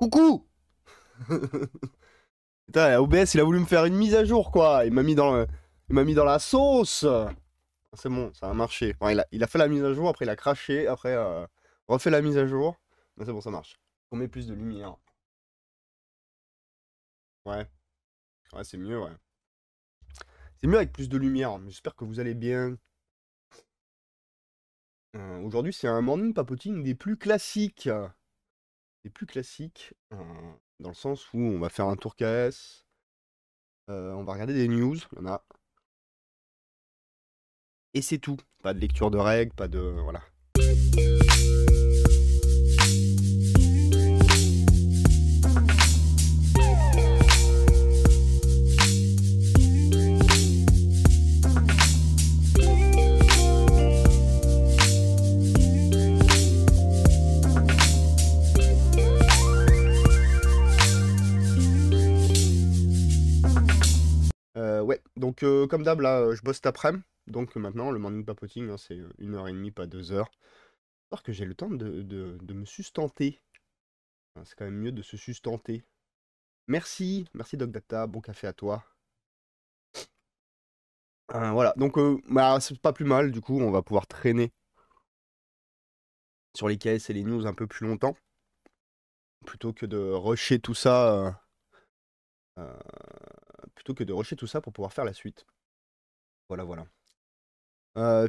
Coucou. Putain, OBS, il a voulu me faire une mise à jour, quoi. Il m'a mis dans la sauce. C'est bon, ça a marché. Enfin, il a fait la mise à jour, après il a craché, après refait la mise à jour. Mais c'est bon, ça marche. On met plus de lumière. Ouais, ouais, c'est mieux, ouais. C'est mieux avec plus de lumière. J'espère que vous allez bien. Aujourd'hui, c'est un morning papoting des plus classiques. Des plus classiques. Dans le sens où on va faire un tour KS. On va regarder des news. Il y en a. Et c'est tout. Pas de lecture de règles, pas de. Voilà. Ouais, donc comme d'hab, là, je bosse cet après-midi. Donc maintenant, le morning papoting, hein, c'est 1h30, pas 2 heures. J'espère que j'ai le temps de me sustenter. Hein, c'est quand même mieux de se sustenter. Merci, merci Doc Data, bon café à toi. Voilà, donc bah, c'est pas plus mal, du coup, on va pouvoir traîner sur les caisses et les news un peu plus longtemps. Plutôt que de rusher tout ça. Euh, Plutôt que de rusher tout ça pour pouvoir faire la suite. Voilà, voilà.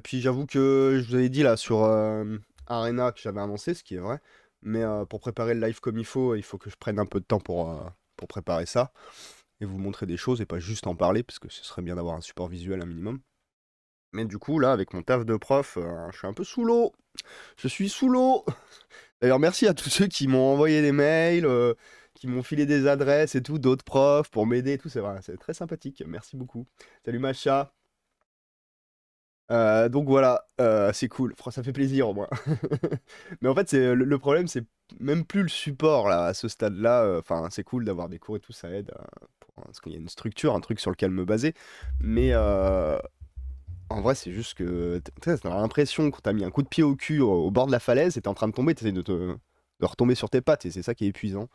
Puis j'avoue que je vous avais dit là sur Arena que j'avais annoncé, ce qui est vrai. Mais pour préparer le live comme il faut que je prenne un peu de temps pour préparer ça. Et vous montrer des choses et pas juste en parler, parce que ce serait bien d'avoir un support visuel un minimum. Mais du coup, là, avec mon taf de prof, je suis un peu sous l'eau. Je suis sous l'eau. D'ailleurs, merci à tous ceux qui m'ont envoyé des mails, qui m'ont filé des adresses et tout, d'autres profs pour m'aider et tout. C'est vrai, c'est très sympathique. Merci beaucoup. Salut Macha. Donc voilà, c'est cool. Ça fait plaisir au moins. Mais en fait, le problème, c'est même plus le support là, à ce stade-là. Enfin, c'est cool d'avoir des cours et tout, ça aide. Parce qu'il y a une structure, un truc sur lequel me baser. Mais en vrai, c'est juste que t'as l'impression qu'on t'a mis un coup de pied au cul au bord de la falaise et t'es en train de tomber, t'essaies de retomber sur tes pattes et c'est ça qui est épuisant.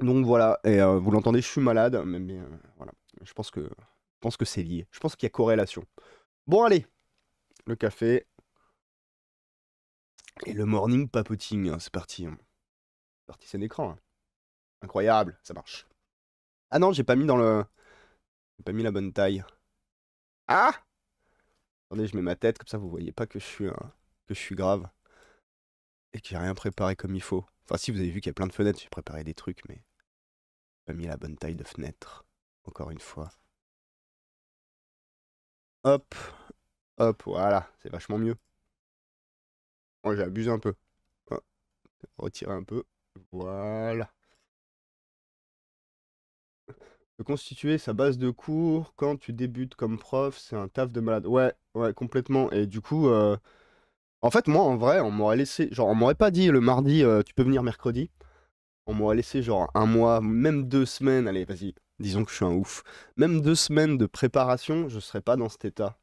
Donc voilà, et vous l'entendez, je suis malade, mais voilà, je pense que c'est lié. Je pense qu'il y a corrélation. Bon, allez, le café et le morning papoting, hein, c'est parti. Hein. C'est parti, c'est l'écran. Hein. Incroyable, ça marche. Ah non, j'ai pas mis la bonne taille. Ah! Attendez, je mets ma tête, comme ça vous voyez pas que je suis grave. Et que j'ai rien préparé comme il faut. Enfin, si vous avez vu qu'il y a plein de fenêtres, j'ai préparé des trucs, mais j'ai pas mis la bonne taille de fenêtre. Encore une fois. Hop, hop, voilà, c'est vachement mieux. Moi, j'ai abusé un peu. Ah, retirer un peu. Voilà. Constituer sa base de cours quand tu débutes comme prof, c'est un taf de malade. Ouais, ouais, complètement. Et du coup, en fait, moi, en vrai, on m'aurait laissé, genre, on m'aurait pas dit le mardi, tu peux venir mercredi. On m'aurait laissé genre un mois, même 2 semaines. Allez, vas-y, disons que je suis un ouf. Même 2 semaines de préparation, je serais pas dans cet état.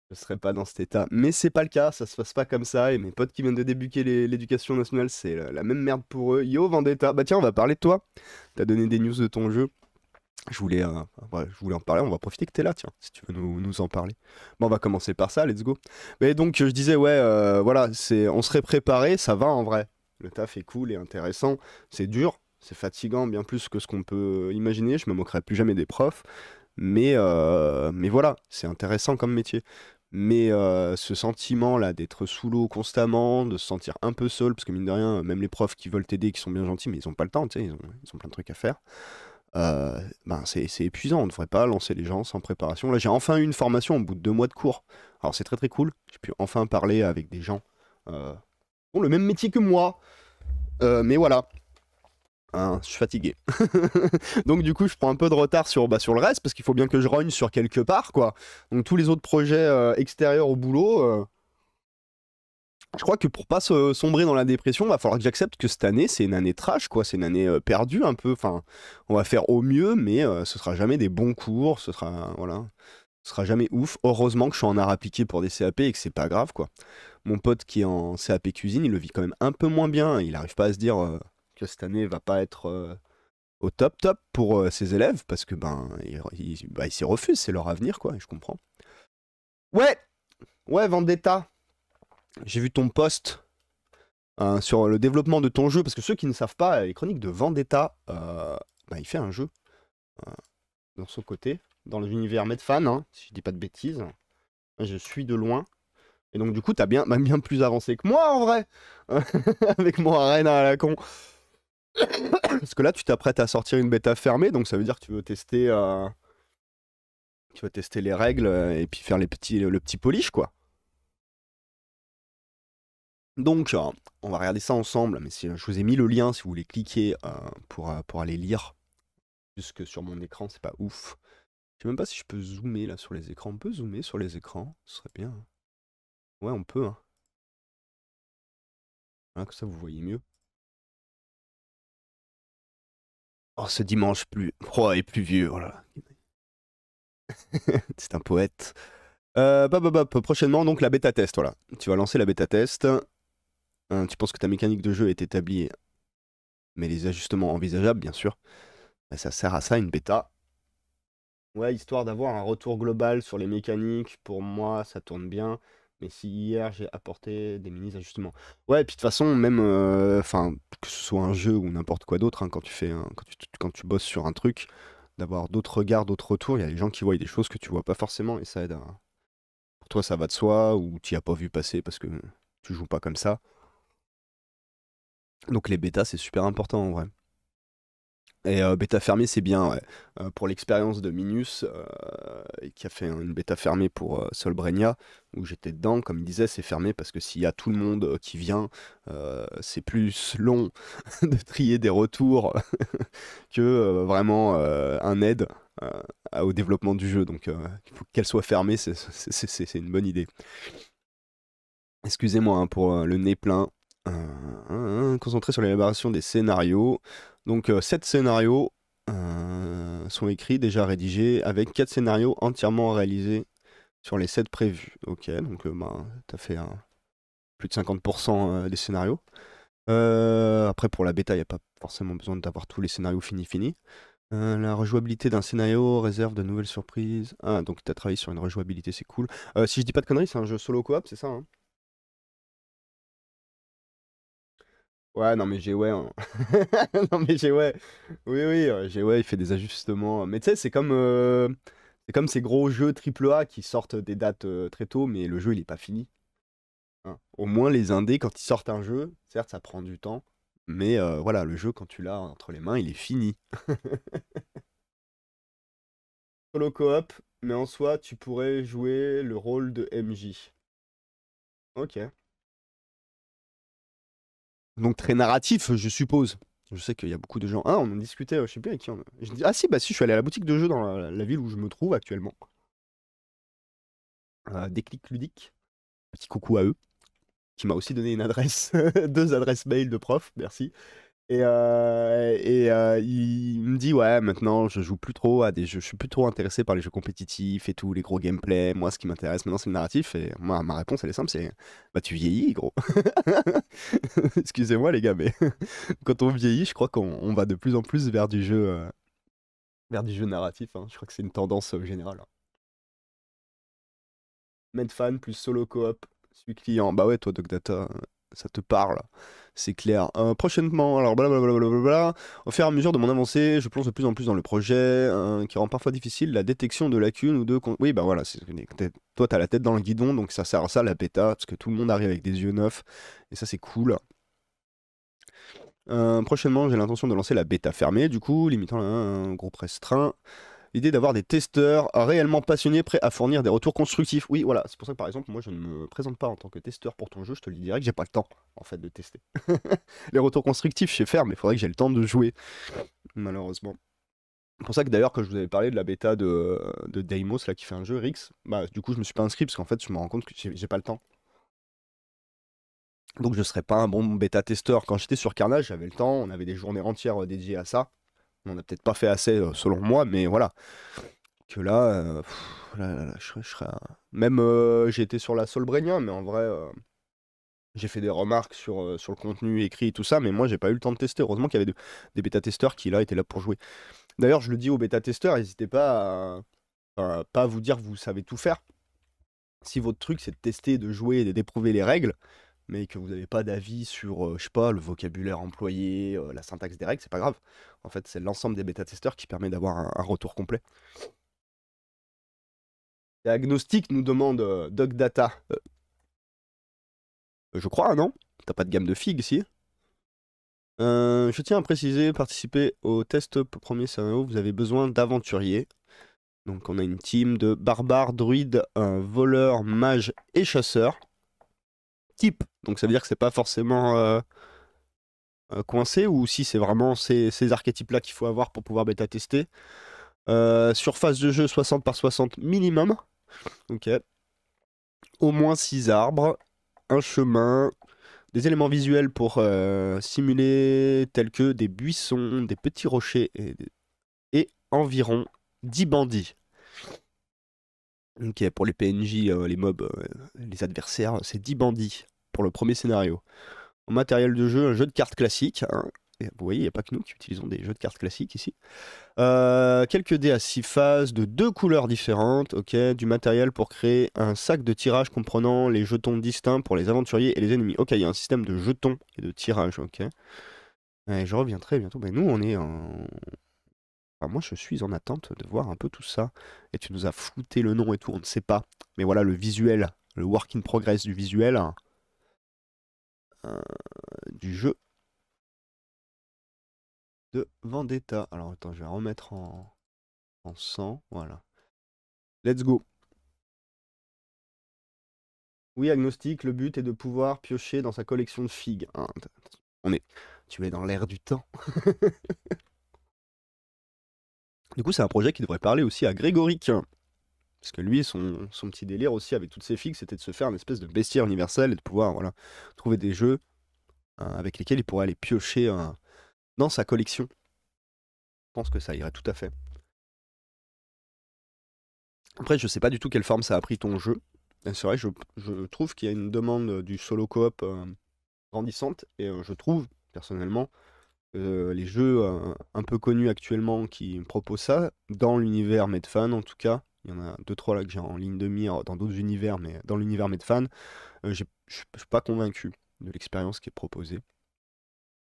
Je serais pas dans cet état. Mais c'est pas le cas, ça se passe pas comme ça. Et mes potes qui viennent de débuter l'éducation nationale, c'est la même merde pour eux. Yo, Vendetta. Bah tiens, on va parler de toi. T'as donné des news de ton jeu. Je voulais en parler, on va profiter que t'es là, tiens, si tu veux nous en parler. Bon, on va commencer par ça, let's go. Mais donc, je disais, ouais, voilà, on serait préparé, ça va en vrai. Le taf est cool et intéressant. C'est dur, c'est fatigant, bien plus que ce qu'on peut imaginer. Je me moquerai plus jamais des profs. Mais voilà, c'est intéressant comme métier. Mais ce sentiment-là d'être sous l'eau constamment, de se sentir un peu seul, parce que mine de rien, même les profs qui veulent t'aider, qui sont bien gentils, mais ils ont pas le temps, tu sais, ils ont plein de trucs à faire. Ben c'est épuisant, on ne devrait pas lancer les gens sans préparation. Là, j'ai enfin eu une formation au bout de 2 mois de cours. Alors, c'est très très cool. J'ai pu enfin parler avec des gens qui ont le même métier que moi. Mais voilà, hein, je suis fatigué. Donc, du coup, je prends un peu de retard sur le reste parce qu'il faut bien que je rogne sur quelque part, quoi. Donc, tous les autres projets extérieurs au boulot. Je crois que pour pas sombrer dans la dépression, va falloir que j'accepte que cette année, c'est une année trash, quoi. C'est une année perdue un peu. Enfin, on va faire au mieux, mais ce sera jamais des bons cours. Voilà, ce sera jamais ouf. Heureusement que je suis en art appliqué pour des CAP et que c'est pas grave, quoi. Mon pote qui est en CAP cuisine, il le vit quand même un peu moins bien. Il n'arrive pas à se dire que cette année va pas être au top top pour ses élèves parce que bah, il s'y refuse, c'est leur avenir quoi, et je comprends. Ouais, ouais, Vendetta, j'ai vu ton post sur le développement de ton jeu parce que ceux qui ne savent pas, les chroniques de Vendetta, bah, il fait un jeu euh, dans son côté, dans l'univers Medfan, hein, si je dis pas de bêtises. Je suis de loin. Et donc, du coup, t'as bien plus avancé que moi, en vrai. Avec mon arena à la con. Parce que là, tu t'apprêtes à sortir une bêta fermée, donc ça veut dire que tu vas tester les règles et puis faire le petit polish, quoi. Donc, on va regarder ça ensemble. Mais si, je vous ai mis le lien si vous voulez cliquer pour aller lire. Jusque sur mon écran, c'est pas ouf. Je sais même pas si je peux zoomer là sur les écrans. On peut zoomer sur les écrans, ce serait bien. Ouais, on peut, hein. Hein, comme ça, vous voyez mieux. Oh, ce dimanche plus froid et pluvieux, oh là là. C'est un poète. Prochainement, donc la bêta test, voilà. Tu vas lancer la bêta test. Tu penses que ta mécanique de jeu est établie, mais les ajustements envisageables, bien sûr. Bah, ça sert à ça, une bêta. Ouais, histoire d'avoir un retour global sur les mécaniques, pour moi, ça tourne bien. Mais si hier j'ai apporté des mini-ajustements. Ouais, et puis de toute façon, même, enfin, que ce soit un jeu ou n'importe quoi d'autre, hein, quand tu bosses sur un truc, d'avoir d'autres regards, d'autres retours, il y a des gens qui voient des choses que tu vois pas forcément et ça aide à. Pour toi, ça va de soi ou tu as pas vu passer parce que tu joues pas comme ça. Donc les bêtas, c'est super important en vrai. Et bêta fermée, c'est bien, ouais. Pour l'expérience de Minus, qui a fait une bêta fermée pour Solbrenia, où j'étais dedans, comme il disait, c'est fermé parce que s'il y a tout le monde qui vient, c'est plus long de trier des retours que vraiment un aide au développement du jeu. Donc il faut qu'elle soit fermée, c'est une bonne idée. Excusez-moi hein, pour le nez plein. Concentré sur l'élaboration des scénarios. Donc 7 scénarios sont écrits, déjà rédigés, avec 4 scénarios entièrement réalisés sur les 7 prévus. Ok, donc t'as fait plus de 50% des scénarios. Après pour la bêta, il n'y a pas forcément besoin d'avoir tous les scénarios finis. La rejouabilité d'un scénario réserve de nouvelles surprises. Ah, donc t'as travaillé sur une rejouabilité, c'est cool. Si je dis pas de conneries, c'est un jeu solo coop, c'est ça hein. Ouais, non mais j'ai ouais. Hein. Non mais j'ai ouais. Oui, oui, j'ai ouais, il fait des ajustements. Mais tu sais, c'est comme ces gros jeux triple A qui sortent des dates très tôt, mais le jeu il est pas fini. Hein. Au moins les indés, quand ils sortent un jeu, certes ça prend du temps, mais voilà, le jeu quand tu l'as entre les mains, il est fini. Solo coop, mais en soi, tu pourrais jouer le rôle de MJ. Ok. Donc très narratif, je suppose. Je sais qu'il y a beaucoup de gens. Ah, on en discutait, je sais plus avec qui. Je dis, ah si, bah si, je suis allé à la boutique de jeux dans la ville où je me trouve actuellement. Déclic ludique. Petit coucou à eux, qui m'a aussi donné une adresse, deux adresses mail de prof, merci. Il me dit ouais maintenant je joue plus trop à des jeux, je suis plus trop intéressé par les jeux compétitifs et tout, les gros gameplay. Moi ce qui m'intéresse maintenant c'est le narratif et moi ma réponse elle est simple, c'est bah tu vieillis gros. Excusez-moi les gars mais quand on vieillit je crois qu'on va de plus en plus vers du jeu narratif. Hein. Je crois que c'est une tendance générale. Medfan plus solo coop, celui client. Bah ouais toi Doc Data, ça te parle. C'est clair. Prochainement, alors blablabla, au fur et à mesure de mon avancée, je plonge de plus en plus dans le projet, qui rend parfois difficile la détection de lacunes ou de. Oui, bah voilà, toi t'as la tête dans le guidon, donc ça sert à ça la bêta, parce que tout le monde arrive avec des yeux neufs, et ça c'est cool. Prochainement, j'ai l'intention de lancer la bêta fermée, du coup, limitant un groupe restreint. L'idée d'avoir des testeurs réellement passionnés, prêts à fournir des retours constructifs. Oui, voilà, c'est pour ça que par exemple, moi je ne me présente pas en tant que testeur pour ton jeu, je te le dis direct, j'ai pas le temps en fait de tester. Les retours constructifs, je sais faire, mais il faudrait que j'ai le temps de jouer, malheureusement. C'est pour ça que d'ailleurs, quand je vous avais parlé de la bêta de Deimos, là, qui fait un jeu, Rix, bah du coup je me suis pas inscrit parce qu'en fait je me rends compte que j'ai pas le temps. Donc je serais pas un bon bêta testeur. Quand j'étais sur Carnage, j'avais le temps, on avait des journées entières dédiées à ça. On n'a peut-être pas fait assez selon moi, mais voilà. Que là, là, je serais, même j'ai été sur la Solbrenia, mais en vrai, J'ai fait des remarques sur le contenu écrit et tout ça, mais moi j'ai pas eu le temps de tester. Heureusement qu'il y avait des bêta-testeurs qui là étaient là pour jouer. D'ailleurs, je le dis aux bêta-testeurs, n'hésitez pas à vous dire que vous savez tout faire. Si votre truc c'est de tester, de jouer et d'éprouver les règles, mais que vous n'avez pas d'avis sur, je sais pas, le vocabulaire employé, la syntaxe des règles, c'est pas grave. En fait, c'est l'ensemble des bêta-testeurs qui permet d'avoir un retour complet. Et Agnostic nous demande Dogdata. Je crois, non? T'as pas de gamme de figues, si? Je tiens à préciser, participer au test premier scénario, vous avez besoin d'aventuriers. Donc on a une team de barbares, druides, voleurs, mages et chasseurs. Type, donc ça veut dire que c'est pas forcément coincé, ou si c'est vraiment ces archétypes-là qu'il faut avoir pour pouvoir bêta-tester. Surface de jeu 60 par 60 minimum. Ok. Au moins 6 arbres, un chemin, des éléments visuels pour simuler tels que des buissons, des petits rochers et environ 10 bandits. Ok, pour les PNJ, les mobs, les adversaires, c'est 10 bandits pour le premier scénario. En matériel de jeu, un jeu de cartes classique, hein. Et vous voyez, il n'y a pas que nous qui utilisons des jeux de cartes classiques ici. Quelques dés à 6 faces de 2 couleurs différentes, ok. Du matériel pour créer un sac de tirage comprenant les jetons distincts pour les aventuriers et les ennemis. Ok, il y a un système de jetons et de tirage, ok. Et je reviens très bientôt. Ben, nous, on est en... Enfin, moi, je suis en attente de voir un peu tout ça. Et tu nous as flouté le nom et tout, on ne sait pas. Mais voilà, le visuel, le work in progress du visuel du jeu de Vendetta. Alors, attends, je vais remettre en 100, voilà. Let's go. Oui, agnostique, le but est de pouvoir piocher dans sa collection de figues. Hein, tu es dans l'air du temps. Du coup, c'est un projet qui devrait parler aussi à Grégoric. Parce que lui, son petit délire aussi avec toutes ses figues, c'était de se faire une espèce de bestiaire universel et de pouvoir voilà, trouver des jeux avec lesquels il pourrait aller piocher dans sa collection. Je pense que ça irait tout à fait. Après, je sais pas du tout quelle forme ça a pris ton jeu. C'est vrai, je trouve qu'il y a une demande du solo coop grandissante et je trouve personnellement les jeux un peu connus actuellement qui proposent ça, dans l'univers Medfan en tout cas, il y en a 2-3 là que j'ai en ligne de mire dans d'autres univers, mais dans l'univers Medfan, je suis pas convaincu de l'expérience qui est proposée.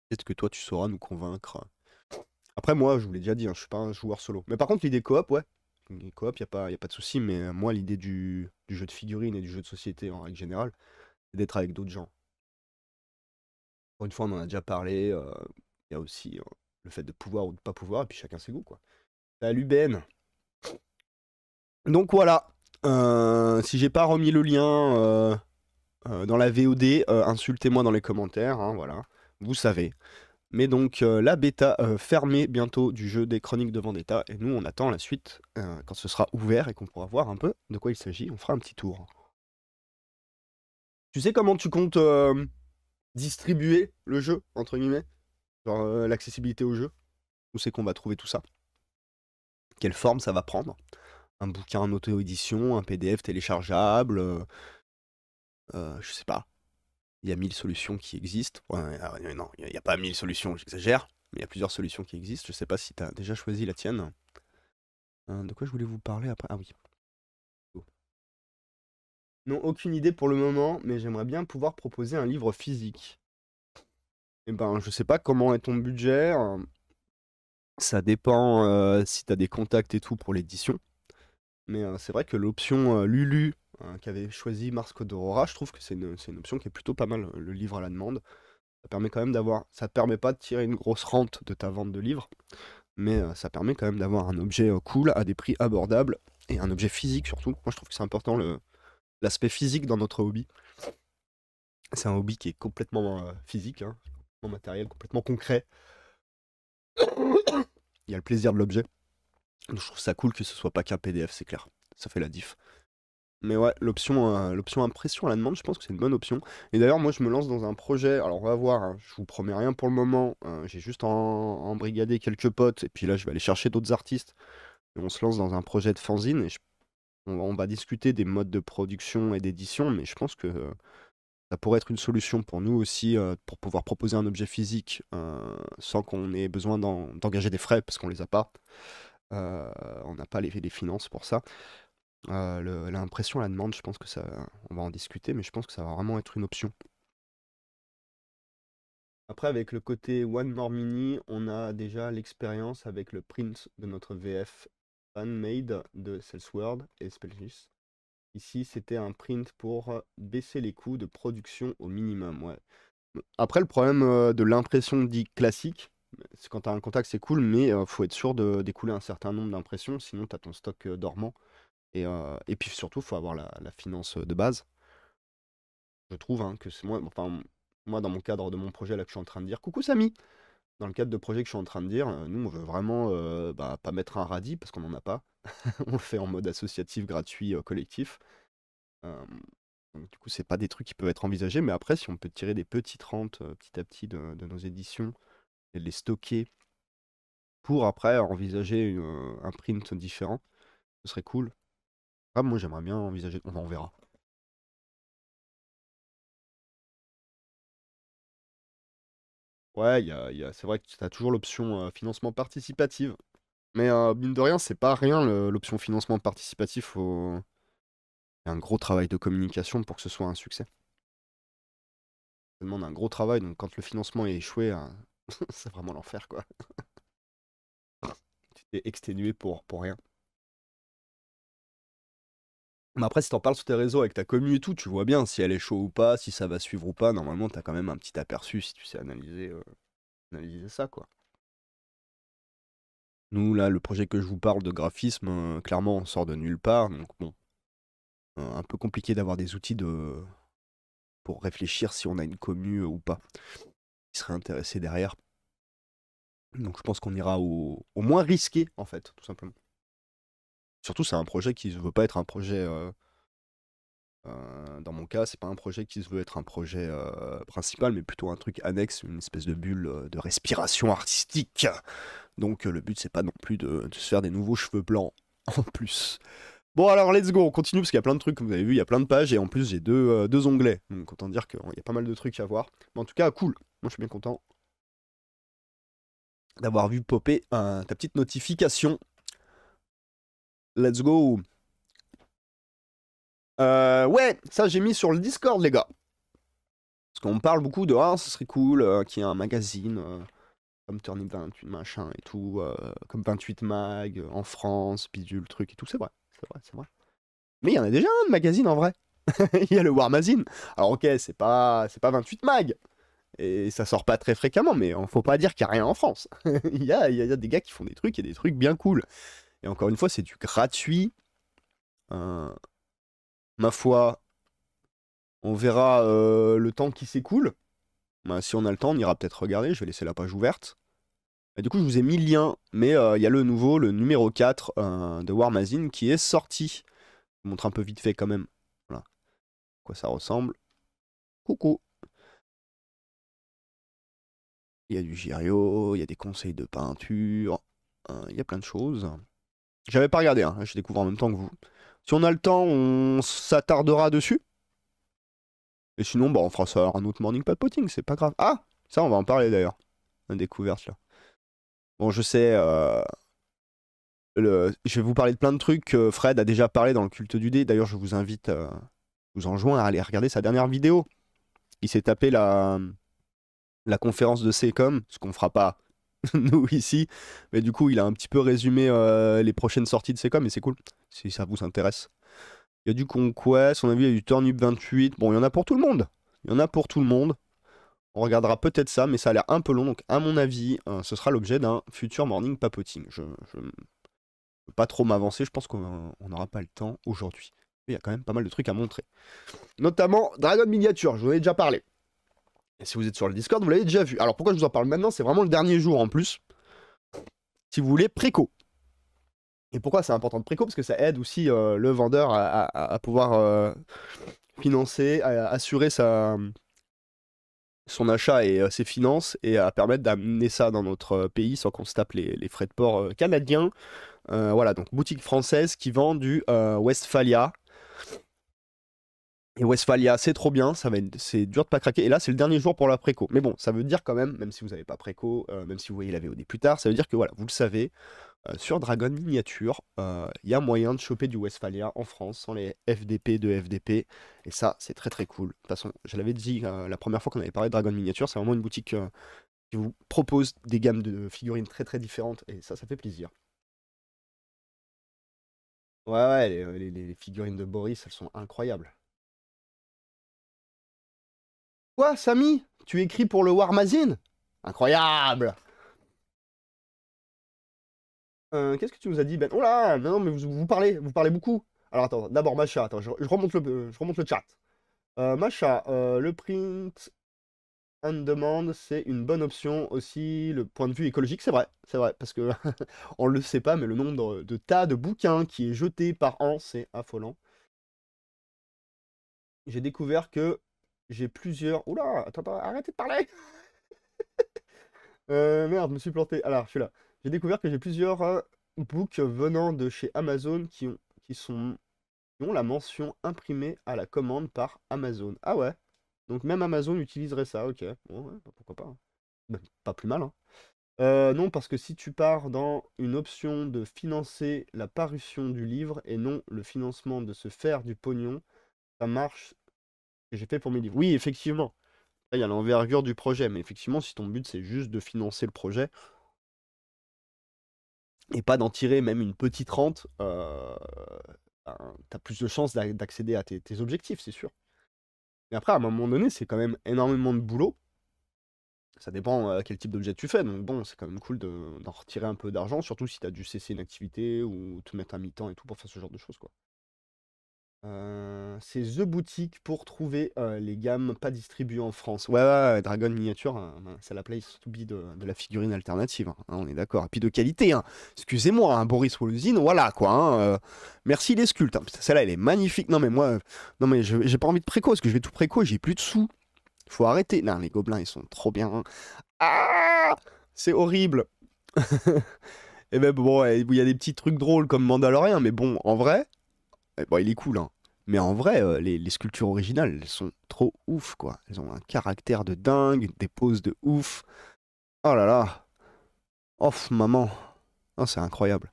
Peut-être que toi tu sauras nous convaincre. Après moi, je vous l'ai déjà dit, hein, je suis pas un joueur solo. Mais par contre l'idée coop, ouais. Les coop, y a pas de souci, mais moi l'idée du jeu de figurines et du jeu de société en règle générale, c'est d'être avec d'autres gens. Pour une fois, on en a déjà parlé. Il y a aussi le fait de pouvoir ou de pas pouvoir, et puis chacun ses goûts, quoi. Salut Ben. Donc voilà. Si j'ai pas remis le lien dans la VOD, insultez-moi dans les commentaires, hein, voilà. Vous savez. Mais donc la bêta fermée bientôt du jeu des Chroniques de Vendetta, et nous on attend la suite quand ce sera ouvert et qu'on pourra voir un peu de quoi il s'agit. On fera un petit tour. Tu sais comment tu comptes distribuer le jeu, entre guillemets? Genre l'accessibilité au jeu? Où c'est qu'on va trouver tout ça? Quelle forme ça va prendre? Un bouquin en auto-édition, un PDF téléchargeable, je sais pas. Il y a 1000 solutions qui existent. Ouais, non, il n'y a pas 1000 solutions, j'exagère. Mais il y a plusieurs solutions qui existent. Je sais pas si tu as déjà choisi la tienne. De quoi je voulais vous parler après? Ah oui. Oh. Non, aucune idée pour le moment, mais j'aimerais bien pouvoir proposer un livre physique. Eh ben, je sais pas comment est ton budget. Ça dépend si tu as des contacts et tout pour l'édition. Mais c'est vrai que l'option Lulu qu'avait choisi Mars Code Aurora, je trouve que c'est une option qui est plutôt pas mal, le livre à la demande. Ça permet quand même d'avoir. Ça te permet pas de tirer une grosse rente de ta vente de livres, mais ça permet quand même d'avoir un objet cool à des prix abordables et un objet physique surtout. Moi je trouve que c'est important l'aspect physique dans notre hobby. C'est un hobby qui est complètement physique, hein, complètement matériel, complètement concret. Il y a le plaisir de l'objet. Donc je trouve ça cool que ce soit pas qu'un PDF, c'est clair. Ça fait la diff. Mais ouais, l'option impression à la demande, je pense que c'est une bonne option. Et d'ailleurs, moi, je me lance dans un projet. Alors, on va voir, hein, je vous promets rien pour le moment. J'ai juste embrigadé quelques potes. Et puis là, je vais aller chercher d'autres artistes. Et on se lance dans un projet de fanzine. Et on va discuter des modes de production et d'édition. Mais je pense que Ça pourrait être une solution pour nous aussi, pour pouvoir proposer un objet physique sans qu'on ait besoin d'engager des frais, parce qu'on les a pas. On n'a pas les finances pour ça. L'impression, la demande, je pense que ça, on va en discuter, mais je pense que ça va vraiment être une option. Après, avec le côté One More Mini, on a déjà l'expérience avec le print de notre VF fan-made de Salesword et Spellgis. Ici, c'était un print pour baisser les coûts de production au minimum, ouais. Après, le problème de l'impression dit classique, c'est quand tu as un contact, c'est cool, mais faut être sûr d'écouler un certain nombre d'impressions, sinon tu as ton stock dormant. Et puis surtout, faut avoir la finance de base. Je trouve hein, que c'est moi, enfin, moi, dans mon cadre de mon projet là que je suis en train de dire, coucou Samy! Dans le cadre de projet que je suis en train de dire, nous, on veut vraiment pas mettre un radis parce qu'on n'en a pas. On le fait en mode associatif, gratuit, collectif. Euh, donc, du coup, c'est pas des trucs qui peuvent être envisagés, mais après, si on peut tirer des petites rentes petit à petit de nos éditions et de les stocker pour après envisager un print différent, ce serait cool. Ah, moi, j'aimerais bien envisager. On verra. Ouais, c'est vrai que tu as toujours l'option financement participatif. Mais mine de rien, c'est pas rien l'option financement participatif. Il y a un gros travail de communication pour que ce soit un succès. Ça demande un gros travail, donc quand le financement est échoué, c'est vraiment l'enfer, quoi. Tu t'es exténué pour rien. Mais après, si t'en parles sur tes réseaux avec ta commu et tout, tu vois bien si elle est chaud ou pas, si ça va suivre ou pas. Normalement, t'as quand même un petit aperçu si tu sais analyser ça, quoi. Nous, là, le projet que je vous parle de graphisme, clairement, on sort de nulle part. Donc, bon, un peu compliqué d'avoir des outils pour réfléchir si on a une commu ou pas qui serait intéressé derrière. Donc, je pense qu'on ira au moins risqué, en fait, tout simplement. Surtout, c'est un projet qui ne veut pas être un projet. Dans mon cas, c'est pas un projet qui se veut être un projet principal, mais plutôt un truc annexe, une espèce de bulle de respiration artistique. Donc le but, c'est pas non plus de se faire des nouveaux cheveux blancs en plus. Bon, alors let's go, on continue parce qu'il y a plein de trucs, comme vous avez vu, il y a plein de pages et en plus j'ai deux onglets. Donc autant dire qu'il y a pas mal de trucs à voir. Mais en tout cas, cool. Moi, je suis bien content d'avoir vu popper ta petite notification. Let's go. Ouais, ça j'ai mis sur le Discord, les gars. Parce qu'on parle beaucoup de ah, ce serait cool qu'il y ait un magazine comme Turnip 28 machin et tout, comme 28 Mag en France, bidule truc et tout. C'est vrai, c'est vrai, c'est vrai. Mais il y en a déjà un de magazine en vrai. Il y a le Warmazine. Alors ok, c'est pas 28 Mag. Et ça sort pas très fréquemment, mais faut pas dire qu'il n'y a rien en France. Il y a des gars qui font des trucs et des trucs bien cool. Et encore une fois, c'est du gratuit. Ma foi, on verra le temps qui s'écoule. Bah, si on a le temps, on ira peut-être regarder. Je vais laisser la page ouverte. Et du coup, je vous ai mis le lien. Mais il y a le nouveau, le numéro 4 de Warmazine qui est sorti. Je vous montre un peu vite fait quand même. Voilà. À quoi ça ressemble. Coucou. Il y a du Girio, il y a des conseils de peinture. Il y a plein de choses. J'avais pas regardé, hein. Je découvre en même temps que vous. Si on a le temps, on s'attardera dessus. Et sinon, bah, on fera ça un autre morning papoting, c'est pas grave. Ah, ça, on va en parler d'ailleurs. Une découverte là. Bon, je sais, je vais vous parler de plein de trucs que Fred a déjà parlé dans le culte du dé. D'ailleurs, je vous invite, je vous enjoins à aller regarder sa dernière vidéo. Il s'est tapé la conférence de Secom, ce qu'on fera pas nous ici. Mais du coup, il a un petit peu résumé les prochaines sorties de Secom et c'est cool, si ça vous intéresse. Il y a du Conquest, on a vu, il y a du Turnip 28. Bon, il y en a pour tout le monde. Il y en a pour tout le monde. On regardera peut-être ça, mais ça a l'air un peu long. Donc, à mon avis, ce sera l'objet d'un futur morning papoting. Je ne peux pas trop m'avancer. Je pense qu'on n'aura pas le temps aujourd'hui. Il y a quand même pas mal de trucs à montrer. Notamment Dragon Miniature, je vous en ai déjà parlé. Et si vous êtes sur le Discord, vous l'avez déjà vu. Alors, pourquoi je vous en parle maintenant? C'est vraiment le dernier jour en plus. Si vous voulez, préco. Et pourquoi c'est important de préco? Parce que ça aide aussi le vendeur à pouvoir financer, à assurer son achat et ses finances et à permettre d'amener ça dans notre pays sans qu'on se tape les frais de port canadiens. Voilà, donc boutique française qui vend du Westphalia. Et Westphalia, c'est trop bien, c'est dur de pas craquer. Et là, c'est le dernier jour pour la préco. Mais bon, ça veut dire quand même si vous n'avez pas préco, même si vous voyez la VOD plus tard, ça veut dire que voilà, vous le savez, sur Dragon Miniature, il y a moyen de choper du Westphalia en France sans les FDP de FDP. Et ça, c'est très très cool. De toute façon, je l'avais dit la première fois qu'on avait parlé de Dragon Miniature, c'est vraiment une boutique qui vous propose des gammes de figurines très très différentes. Et ça fait plaisir. Ouais, ouais, les figurines de Boris, elles sont incroyables. Quoi, Samy? Tu écris pour le War Magazine? Incroyable! Qu'est-ce que tu nous as dit, Ben? Oh là, non, mais vous parlez beaucoup. Alors attends, d'abord Macha, attends, je remonte le chat. Macha, le print on demand, c'est une bonne option aussi, le point de vue écologique, c'est vrai, parce que on le sait pas, mais le nombre de tas de bouquins qui est jeté par an, c'est affolant. J'ai découvert que j'ai plusieurs. Oula, attends, attends, arrêtez de parler! Merde, je me suis planté. Alors, je suis là. J'ai découvert que j'ai plusieurs books venant de chez Amazon qui sont, qui ont la mention imprimée à la commande par Amazon. Ah ouais. Donc même Amazon utiliserait ça, ok. Bon, ouais, bah, pourquoi pas, hein. Bah, pas plus mal, hein. Non, parce que si tu pars dans une option de financer la parution du livre et non le financement de se faire du pognon, ça marche que j'ai fait pour mes livres. Oui, effectivement. Là, il y a l'envergure du projet, mais effectivement, si ton but c'est juste de financer le projet, et pas d'en tirer même une petite rente, ben, tu plus de chances d'accéder à tes objectifs, c'est sûr. Mais après, à un moment donné, c'est quand même énormément de boulot. Ça dépend quel type d'objet tu fais. Donc bon, c'est quand même cool d'en retirer un peu d'argent, surtout si tu as dû cesser une activité ou te mettre à mi-temps et tout pour faire ce genre de choses, quoi. C'est The Boutique pour trouver les gammes pas distribuées en France. Ouais, ouais, ouais, Dragon Miniature, ben, c'est la place to be de la figurine alternative, hein, on est d'accord. Et puis de qualité, hein. Excusez-moi, hein, Boris Wolozine, voilà quoi, hein, merci les sculptes, hein. Putain, celle-là, elle est magnifique. Non, mais moi, non, mais j'ai pas envie de préco, parce que je vais tout préco, j'ai plus de sous. Faut arrêter. Non, les gobelins, ils sont trop bien, hein. Ah, c'est horrible. Et même bon, il y a des petits trucs drôles comme Mandalorian, mais bon, en vrai. Bon, il est cool, hein. Mais en vrai, les sculptures originales, elles sont trop ouf, quoi. Elles ont un caractère de dingue, des poses de ouf. Oh là là. Oh, maman. Oh, c'est incroyable.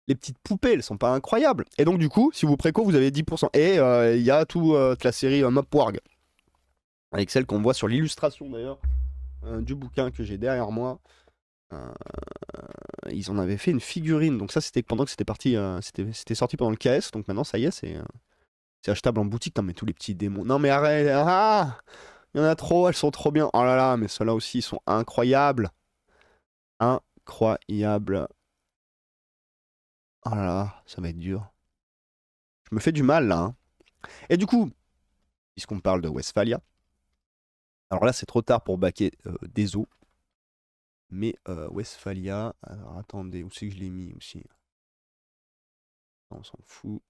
Les petites poupées, elles sont pas incroyables. Et donc, du coup, si vous préco, vous avez 10%. Et il y a toute la série Mopwarg. Avec celle qu'on voit sur l'illustration, d'ailleurs, du bouquin que j'ai derrière moi. Euh, Ils en avaient fait une figurine. Donc ça, c'était pendant que c'était parti, c'était sorti pendant le KS. Donc maintenant, ça y est, c'est achetable en boutique. Non, mais tous les petits démons. Non, mais arrête. Ah, il y en a trop. Elles sont trop bien. Oh là là, mais ceux-là aussi, ils sont incroyables. Incroyables. Oh là là, ça va être dur. Je me fais du mal là, hein. Et du coup, puisqu'on parle de Westphalia, alors là, c'est trop tard pour baquer des os. Mais Westphalia, alors attendez, où c'est que je l'ai mis aussi? Non, on s'en fout.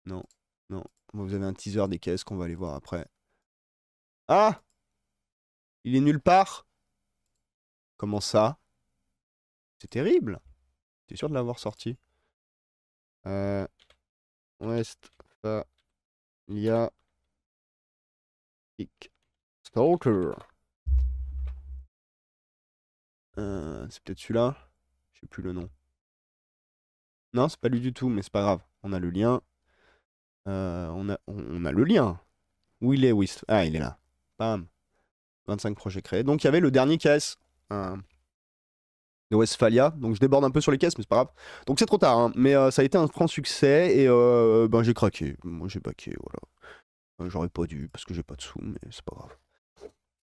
Non, non. Bon, vous avez un teaser des caisses qu'on va aller voir après. Ah! Il est nulle part? Comment ça? C'est terrible. T'es sûr de l'avoir sorti? Euh, Westphalia Stalker. C'est peut-être celui-là? Je sais plus le nom. Non, c'est pas lui du tout, mais c'est pas grave. On a le lien. On a le lien. Où il est, Wist? Ah, il est là. Bam. 25 projets créés. Donc il y avait le dernier KS de Westphalia. Donc je déborde un peu sur les caisses, mais c'est pas grave. Donc c'est trop tard, hein. Mais ça a été un franc succès et ben j'ai craqué. Moi j'ai baqué, voilà. J'aurais pas dû parce que j'ai pas de sous, mais c'est pas grave.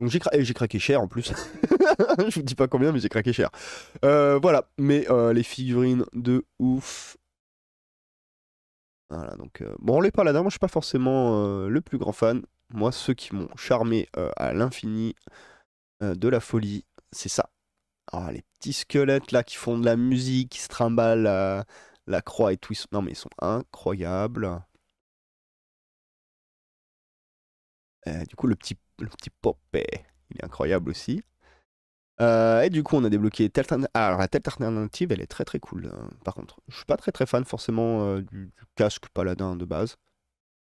Donc j'ai craqué cher en plus. Je vous dis pas combien, mais j'ai craqué cher. Voilà, mais les figurines de ouf. Voilà, donc bon, les paladins, moi je suis pas forcément le plus grand fan. Moi, ceux qui m'ont charmé à l'infini de la folie, c'est ça. Ah, les petits squelettes là qui font de la musique, qui se trimballent la croix et tout. Non, mais ils sont incroyables. Du coup, le petit Popeye, il est incroyable aussi. Et du coup, on a débloqué alors, la tête alternative, elle est très très cool. Par contre, je suis pas très très fan forcément du casque paladin de base.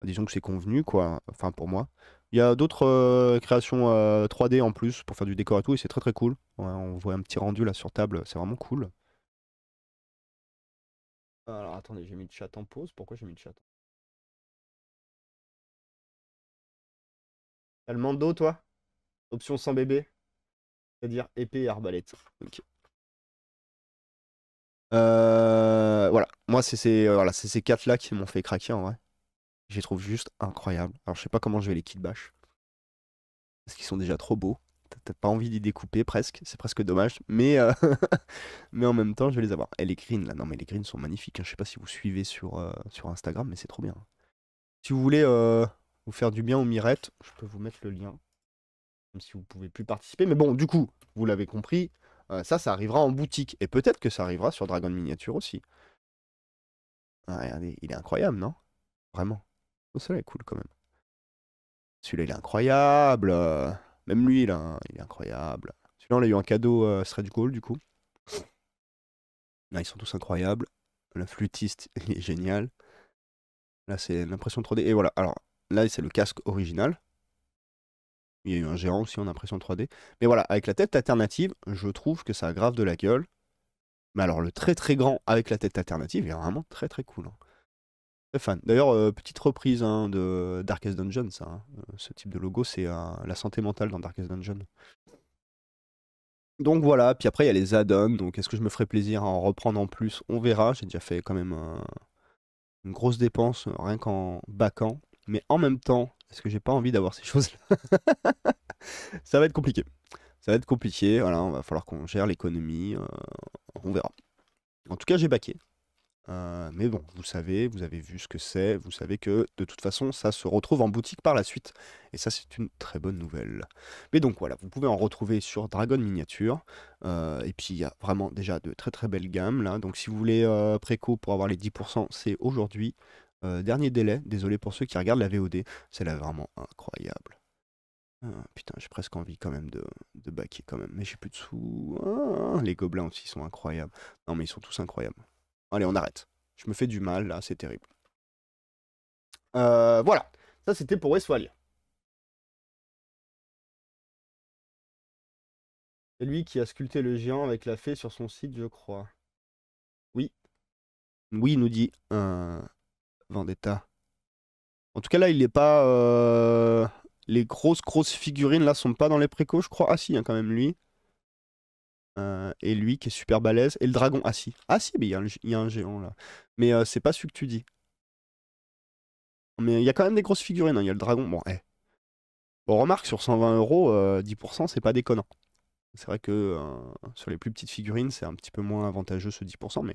Disons que c'est convenu, quoi. Enfin, pour moi. Il y a d'autres créations 3D en plus pour faire du décor et tout, et c'est très très cool. Ouais, on voit un petit rendu là sur table, c'est vraiment cool. Alors attendez, j'ai mis le chat en pause. Pourquoi j'ai mis le chat? T'as le mando, toi? Option sans bébé? C'est-à-dire épée et arbalète. Ok. Voilà, moi voilà, c'est ces quatre-là qui m'ont fait craquer en vrai. Je les trouve juste incroyables. Alors je sais pas comment je vais les kitbash. Parce qu'ils sont déjà trop beaux. T'as pas envie d'y découper presque, c'est presque dommage. Mais, mais en même temps, je vais les avoir. Et les greens là, non mais les greens sont magnifiques, hein. Je sais pas si vous suivez sur Instagram, mais c'est trop bien. Si vous voulez vous faire du bien aux mirettes, je peux vous mettre le lien. Même si vous pouvez plus participer. Mais bon, du coup, vous l'avez compris, ça arrivera en boutique. Et peut-être que ça arrivera sur Dragon Miniature aussi. Ah, regardez, il est incroyable, non? Vraiment. Oh, celui-là est cool quand même. Celui-là, il est incroyable. Même lui, là, il est incroyable. Celui-là, on l'a eu en cadeau Stretch Goal, du coup. Là, ils sont tous incroyables. Le flûtiste, il est génial. Là, c'est l'impression 3D. Et voilà, alors là, c'est le casque original. Il y a eu un géant aussi en impression 3D. Mais voilà, avec la tête alternative, je trouve que ça a grave de la gueule. Mais alors, le très très grand avec la tête alternative, il est vraiment très très cool, hein. Très fan. D'ailleurs, petite reprise hein, de Darkest Dungeon, ça, hein. Ce type de logo, c'est la santé mentale dans Darkest Dungeon. Donc voilà, puis après il y a les add-ons, donc est-ce que je me ferai plaisir à en reprendre en plus? On verra, j'ai déjà fait quand même une grosse dépense rien qu'en backant, mais en même temps, est-ce que j'ai pas envie d'avoir ces choses-là? Ça va être compliqué. Ça va être compliqué, voilà, on va falloir qu'on gère l'économie, on verra. En tout cas, j'ai backé. Mais bon, vous savez, vous avez vu ce que c'est, vous savez que de toute façon, ça se retrouve en boutique par la suite. Et ça, c'est une très bonne nouvelle. Mais donc voilà, vous pouvez en retrouver sur Dragon Miniature. Et puis il y a vraiment déjà de très très belles gammes là. Donc si vous voulez préco pour avoir les 10%, c'est aujourd'hui. Dernier délai, désolé pour ceux qui regardent la VOD, c'est là vraiment incroyable. Putain, j'ai presque envie quand même de backer quand même. Mais j'ai plus de sous. Les gobelins aussi sont incroyables. Non mais ils sont tous incroyables. Allez, on arrête. Je me fais du mal, là, c'est terrible. Voilà. Ça, c'était pour Westphalia. C'est lui qui a sculpté le géant avec la fée sur son site, je crois. Oui. Oui, il nous dit Vendetta. En tout cas, là, il est pas... Les grosses figurines, là, sont pas dans les précos, je crois. Ah si, il y a quand même lui. Et lui, qui est super balèze. Et le dragon. Ah si. Ah si, mais il y a un géant, là. Mais c'est pas celui que tu dis. Mais il y a quand même des grosses figurines, hein. Il y a le dragon. Bon, Bon, remarque, sur 120 euros, 10%, c'est pas déconnant. C'est vrai que sur les plus petites figurines, c'est un petit peu moins avantageux ce 10%, mais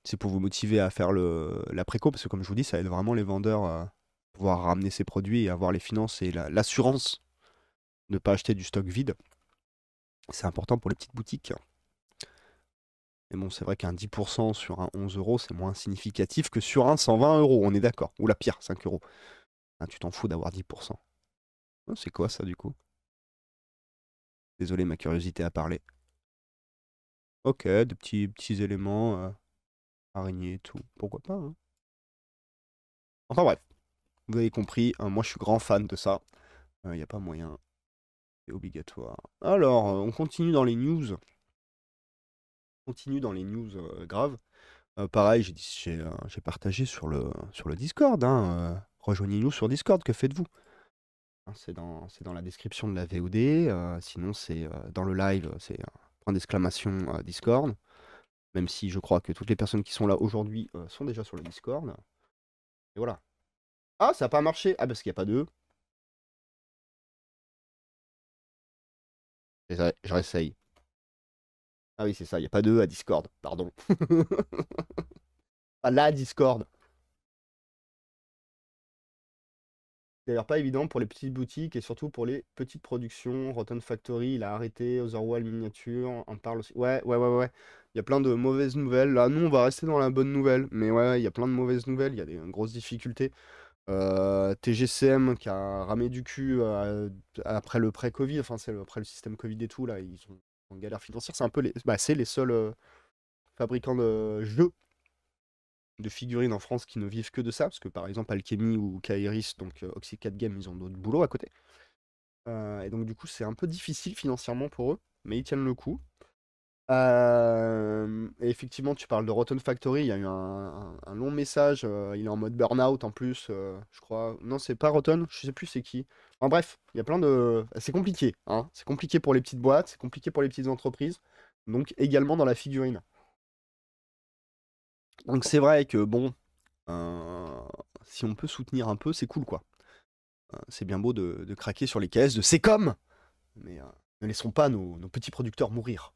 c'est pour vous motiver à faire la préco, parce que comme je vous dis, ça aide vraiment les vendeurs à pouvoir ramener ses produits et avoir les finances et l'assurance de ne pas acheter du stock vide. C'est important pour les petites boutiques. Mais bon, c'est vrai qu'un 10% sur un 11 euros, c'est moins significatif que sur un 120 euros, on est d'accord. Ou la pire, 5 euros. Ah, tu t'en fous d'avoir 10%. Oh, c'est quoi ça du coup? Désolé, ma curiosité a parlé. Ok, de petits éléments, araignées et tout. Pourquoi pas, hein. Enfin bref, vous avez compris, hein, moi je suis grand fan de ça. Il n'y a pas moyen, c'est obligatoire. Alors, on continue dans les news. On continue dans les news graves. Pareil, j'ai partagé sur le Discord, hein. Rejoignez-nous sur Discord, que faites-vous? Hein, c'est dans la description de la VOD. Sinon, c'est dans le live, c'est point d'exclamation Discord. Même si je crois que toutes les personnes qui sont là aujourd'hui sont déjà sur le Discord. Et voilà. Ah, ça n'a pas marché. Ah, parce qu'il n'y a pas de E. Je réessaye. Ah oui, c'est ça, il n'y a pas de E à Discord, pardon. Ah, la Discord. C'est d'ailleurs pas évident pour les petites boutiques et surtout pour les petites productions. Rotten Factory, il a arrêté. Otherwall Miniature, on parle aussi. Ouais, ouais, ouais, ouais. Il y a plein de mauvaises nouvelles. Là, nous, on va rester dans la bonne nouvelle. Mais ouais, il y a plein de mauvaises nouvelles. Il y a des grosses difficultés. TGCM qui a ramé du cul après le pré-Covid. Enfin, c'est après le système Covid et tout. Là, ils sont en galère financière. C'est un peu c'est les seuls fabricants de jeux de figurines en France qui ne vivent que de ça, parce que par exemple Alchemy ou Kairis, donc Oxycat Game, ils ont d'autres boulots à côté. Et donc du coup c'est un peu difficile financièrement pour eux, mais ils tiennent le coup. Et effectivement, tu parles de Rotten Factory, il y a eu un long message, il est en mode burn-out en plus, je crois. Non, c'est pas Rotten, je sais plus c'est qui. En bref, il y a plein de... C'est compliqué, hein. C'est compliqué pour les petites boîtes, c'est compliqué pour les petites entreprises, donc également dans la figurine. Donc c'est vrai que bon, euh, si on peut soutenir un peu, c'est cool quoi. C'est bien beau de craquer sur les caisses de C'est comme, mais ne laissons pas nos petits producteurs mourir.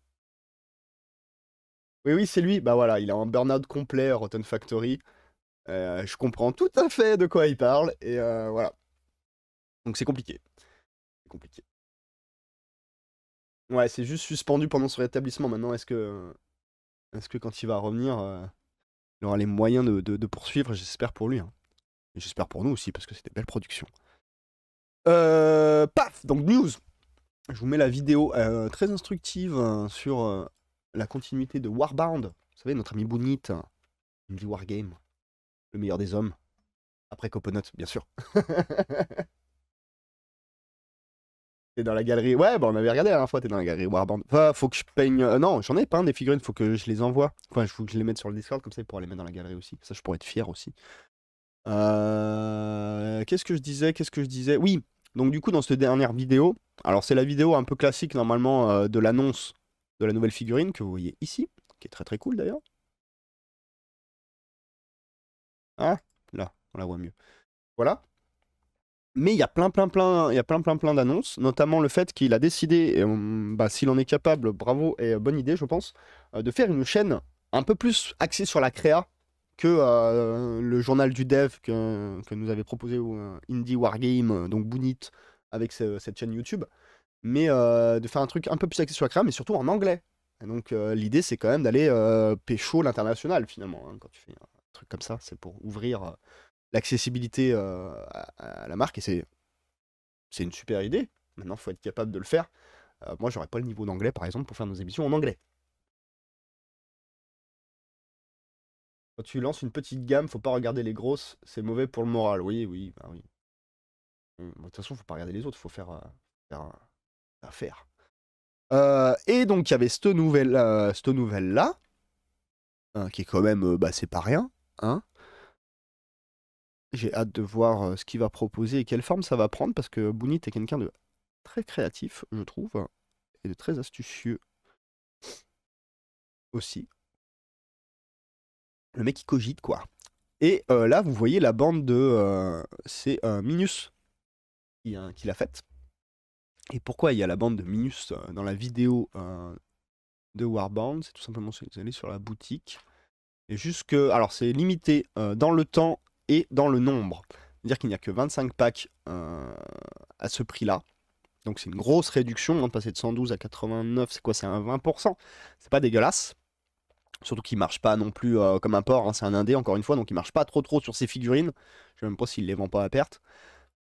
Oui, oui, c'est lui. Bah voilà, il a un burn-out complet, Rotten Factory. Je comprends tout à fait de quoi il parle. Et voilà. Donc c'est compliqué. C'est compliqué. Ouais, c'est juste suspendu pendant son rétablissement. Maintenant, est-ce que quand il va revenir, il aura les moyens de poursuivre? J'espère pour lui, hein. Et j'espère pour nous aussi, parce que c'était belle production. Paf! Donc news. Je vous mets la vidéo très instructive sur la continuité de Warbound. Vous savez, notre ami Bounit, Indie Wargame, le meilleur des hommes. Après Coconut, bien sûr. T'es dans la galerie. Ouais, bah on avait regardé la dernière fois, t'es dans la galerie Warband. Enfin, faut que je peigne. Non, j'en ai pas des figurines, faut que je les envoie. Enfin, il faut que je les mette sur le Discord, comme ça, ils pourront les mettre dans la galerie aussi. Ça, je pourrais être fier aussi. Qu'est-ce que je disais? Qu'est-ce que je disais? Oui, donc du coup, dans cette dernière vidéo, alors c'est la vidéo un peu classique normalement de l'annonce de la nouvelle figurine que vous voyez ici, qui est très très cool d'ailleurs. Ah, là, on la voit mieux. Voilà. Mais il y a plein d'annonces, notamment le fait qu'il a décidé, et bah, s'il en est capable, bravo et bonne idée, je pense, de faire une chaîne un peu plus axée sur la créa que le journal du dev que nous avait proposé Indie Wargame, donc Boonit, avec cette chaîne YouTube, mais de faire un truc un peu plus axé sur la créa, mais surtout en anglais. Et donc l'idée, c'est quand même d'aller pécho l'international, finalement, hein, quand tu fais un truc comme ça, c'est pour ouvrir l'accessibilité à la marque, et c'est une super idée. Maintenant, il faut être capable de le faire. Moi, j'aurais pas le niveau d'anglais, par exemple, pour faire nos émissions en anglais. Quand tu lances une petite gamme, faut pas regarder les grosses, c'est mauvais pour le moral. Oui, oui, bah oui. De toute façon, faut pas regarder les autres, faut faire faire. Et donc, il y avait cette nouvelle-là, qui est quand même, bah, c'est pas rien, hein. J'ai hâte de voir ce qu'il va proposer et quelle forme ça va prendre, parce que Boonit est quelqu'un de très créatif, je trouve, et de très astucieux aussi. Le mec, il cogite, quoi. Et là, vous voyez la bande de... c'est Minus qui l'a faite. Et pourquoi il y a la bande de Minus dans la vidéo de Warbound? C'est tout simplement si vous allez sur la boutique. Et jusque... Alors, c'est limité dans le temps et dans le nombre. C'est-à-dire qu'il n'y a que 25 packs à ce prix-là. Donc c'est une grosse réduction, hein, de passer de 112 à 89, c'est quoi? C'est un 20%. C'est pas dégueulasse. Surtout qu'il marche pas non plus comme un porc, hein, c'est un indé encore une fois, donc il marche pas trop sur ses figurines. Je sais même pas s'il les vend pas à perte.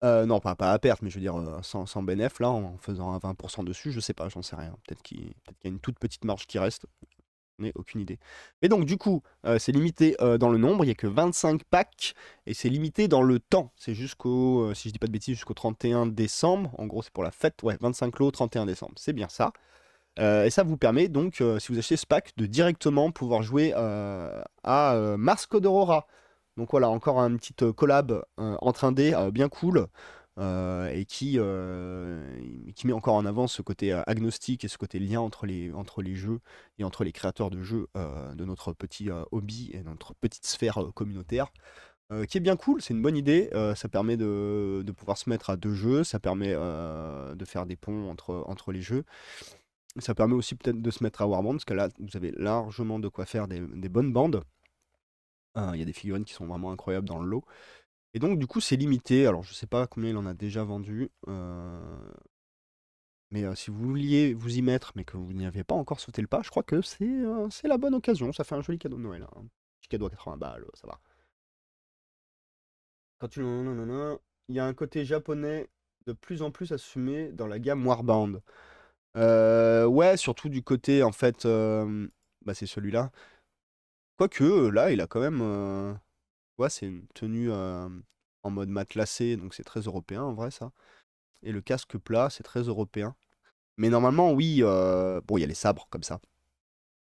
Non, pas à perte, mais je veux dire sans bénéf, là, en faisant un 20% dessus, je sais pas, j'en sais rien. Peut-être qu'il y a une toute petite marge qui reste, je n'ai aucune idée. Mais donc du coup, c'est limité dans le nombre, il n'y a que 25 packs, et c'est limité dans le temps. C'est jusqu'au, si je dis pas de bêtises, jusqu'au 31 décembre. En gros, c'est pour la fête, ouais, 25 lots, 31 décembre, c'est bien ça. Et ça vous permet donc, si vous achetez ce pack, de directement pouvoir jouer à Masque d'Aurora. Donc voilà, encore un petit collab entre indés bien cool et qui met encore en avant ce côté agnostique et ce côté lien entre les jeux et entre les créateurs de jeux de notre petit hobby et notre petite sphère communautaire. Qui est bien cool, c'est une bonne idée, ça permet de pouvoir se mettre à deux jeux, ça permet de faire des ponts entre les jeux. Ça permet aussi peut-être de se mettre à Warband, parce que là, vous avez largement de quoi faire des bonnes bandes. Il y a des figurines qui sont vraiment incroyables dans le lot. Et donc, du coup, c'est limité. Alors, je sais pas combien il en a déjà vendu. Mais si vous vouliez vous y mettre, mais que vous n'y avez pas encore sauté le pas, je crois que c'est la bonne occasion. Ça fait un joli cadeau de Noël, hein. Un petit cadeau à 80 balles, ça va. Quand tu... Il y a un côté japonais de plus en plus assumé dans la gamme Warband. Ouais, surtout du côté, en fait, bah, c'est celui-là. Quoique, là, il a quand même. Tu vois, c'est une tenue en mode matelassé, donc c'est très européen en vrai, ça. Et le casque plat, c'est très européen. Mais normalement, oui, bon, il y a les sabres comme ça,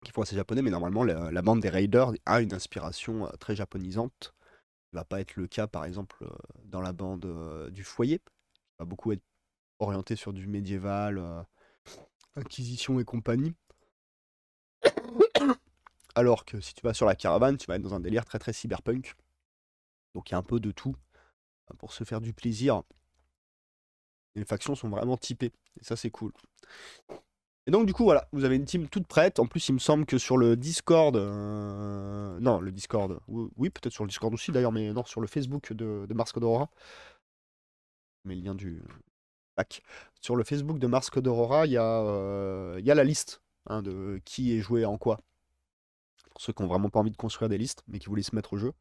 qui font assez japonais, mais normalement, la bande des Raiders a une inspiration très japonisante. Il va pas être le cas, par exemple, dans la bande du foyer, qui va beaucoup être orienté sur du médiéval, Inquisition et compagnie. Alors que si tu vas sur la caravane, tu vas être dans un délire très très cyberpunk. Donc il y a un peu de tout pour se faire du plaisir. Et les factions sont vraiment typées. Et ça, c'est cool. Et donc, du coup, voilà, vous avez une team toute prête. En plus, il me semble que sur le Discord. Non, le Discord. Oui, peut-être sur le Discord aussi d'ailleurs, mais non, sur le Facebook de Mars Code Aurora. Mais le lien du pack. Sur le Facebook de Mars Code Aurora, il y a la liste hein, de qui est joué en quoi. Pour ceux qui ont vraiment pas envie de construire des listes, mais qui voulaient se mettre au jeu.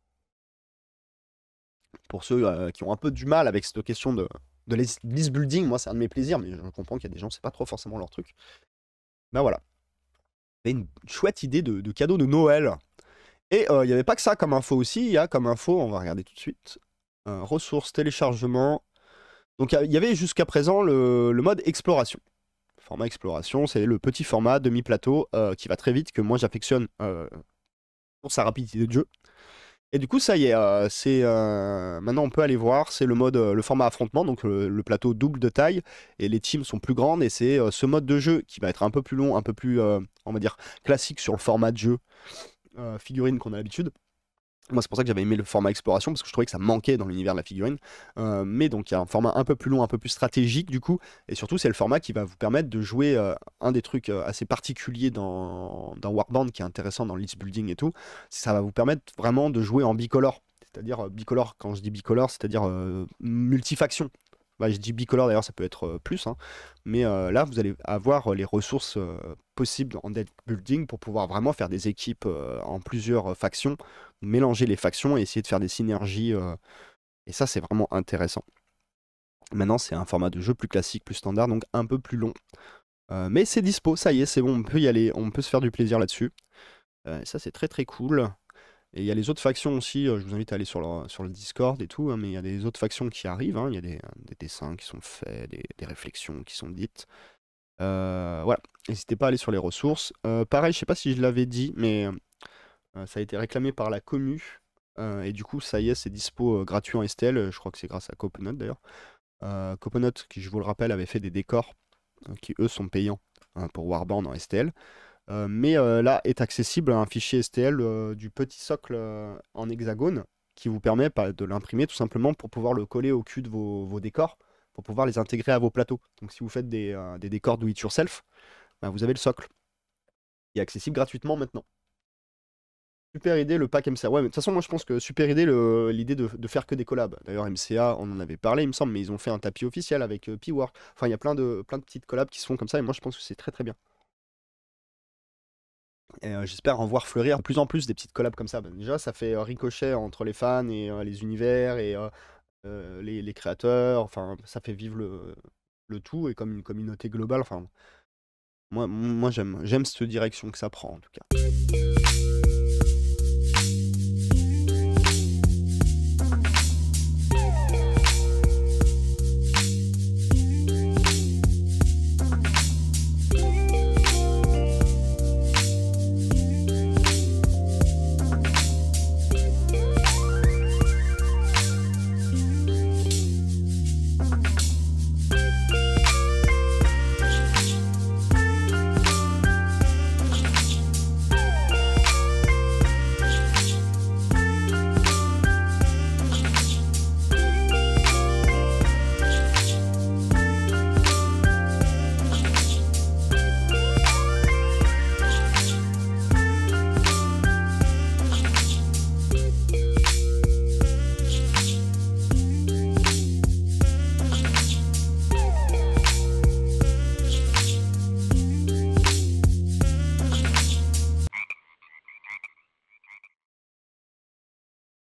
Pour ceux qui ont un peu du mal avec cette question de list building, moi, c'est un de mes plaisirs, mais je comprends qu'il y a des gens, c'est pas trop forcément leur truc. Ben voilà. C'est une chouette idée de cadeau de Noël. Et il n'y avait pas que ça comme info aussi. Il y a comme info, on va regarder tout de suite, ressources, téléchargement. Donc il y avait jusqu'à présent le mode exploration. Format exploration, c'est le petit format demi-plateau qui va très vite, que moi j'affectionne pour sa rapidité de jeu. Et du coup, ça y est, maintenant on peut aller voir, c'est le mode, le format affrontement, donc le plateau double de taille, et les teams sont plus grandes, et c'est ce mode de jeu qui va être un peu plus long, un peu plus, on va dire, classique sur le format de jeu figurine qu'on a l'habitude. Moi, c'est pour ça que j'avais aimé le format exploration, parce que je trouvais que ça manquait dans l'univers de la figurine. Mais donc, il y a un format un peu plus long, un peu plus stratégique, du coup. Et surtout, c'est le format qui va vous permettre de jouer un des trucs assez particuliers dans Warband, qui est intéressant dans le list building et tout. Ça va vous permettre vraiment de jouer en bicolore. C'est-à-dire, bicolore, quand je dis bicolore, c'est-à-dire multifaction. Bah, je dis bicolore d'ailleurs, ça peut être plus, hein. Mais là, vous allez avoir les ressources possibles en deck building pour pouvoir vraiment faire des équipes en plusieurs factions, mélanger les factions et essayer de faire des synergies. Et ça, c'est vraiment intéressant. Maintenant, c'est un format de jeu plus classique, plus standard, donc un peu plus long. Mais c'est dispo, ça y est, c'est bon, on peut y aller, on peut se faire du plaisir là-dessus. Ça, c'est très très cool. Et il y a les autres factions aussi, je vous invite à aller sur le Discord et tout, hein, mais il y a des autres factions qui arrivent, hein, il y a des dessins qui sont faits, des réflexions qui sont dites. Voilà, n'hésitez pas à aller sur les ressources. Pareil, je sais pas si je l'avais dit, mais ça a été réclamé par la commu. Et du coup, ça y est, c'est dispo gratuit en STL. Je crois que c'est grâce à Copenot d'ailleurs. Copenot, qui je vous le rappelle, avait fait des décors qui eux sont payants hein, pour Warband en STL. Mais là est accessible un fichier STL du petit socle en hexagone qui vous permet de l'imprimer tout simplement pour pouvoir le coller au cul de vos décors, pour pouvoir les intégrer à vos plateaux. Donc si vous faites des décors do it yourself, bah, vous avez le socle qui est accessible gratuitement maintenant. Super idée le pack MCA. Ouais, mais de toute façon, moi je pense que super idée l'idée de faire que des collabs. D'ailleurs, MCA, on en avait parlé, il me semble, mais ils ont fait un tapis officiel avec P-Work. Enfin, il y a plein de petites collabs qui se font comme ça, et moi je pense que c'est très très bien. Et j'espère en voir fleurir de plus en plus des petites collabs comme ça. Bah, déjà, ça fait ricochet entre les fans et les univers et les créateurs. Enfin, ça fait vivre le tout et comme une communauté globale. Enfin, moi j'aime cette direction que ça prend en tout cas.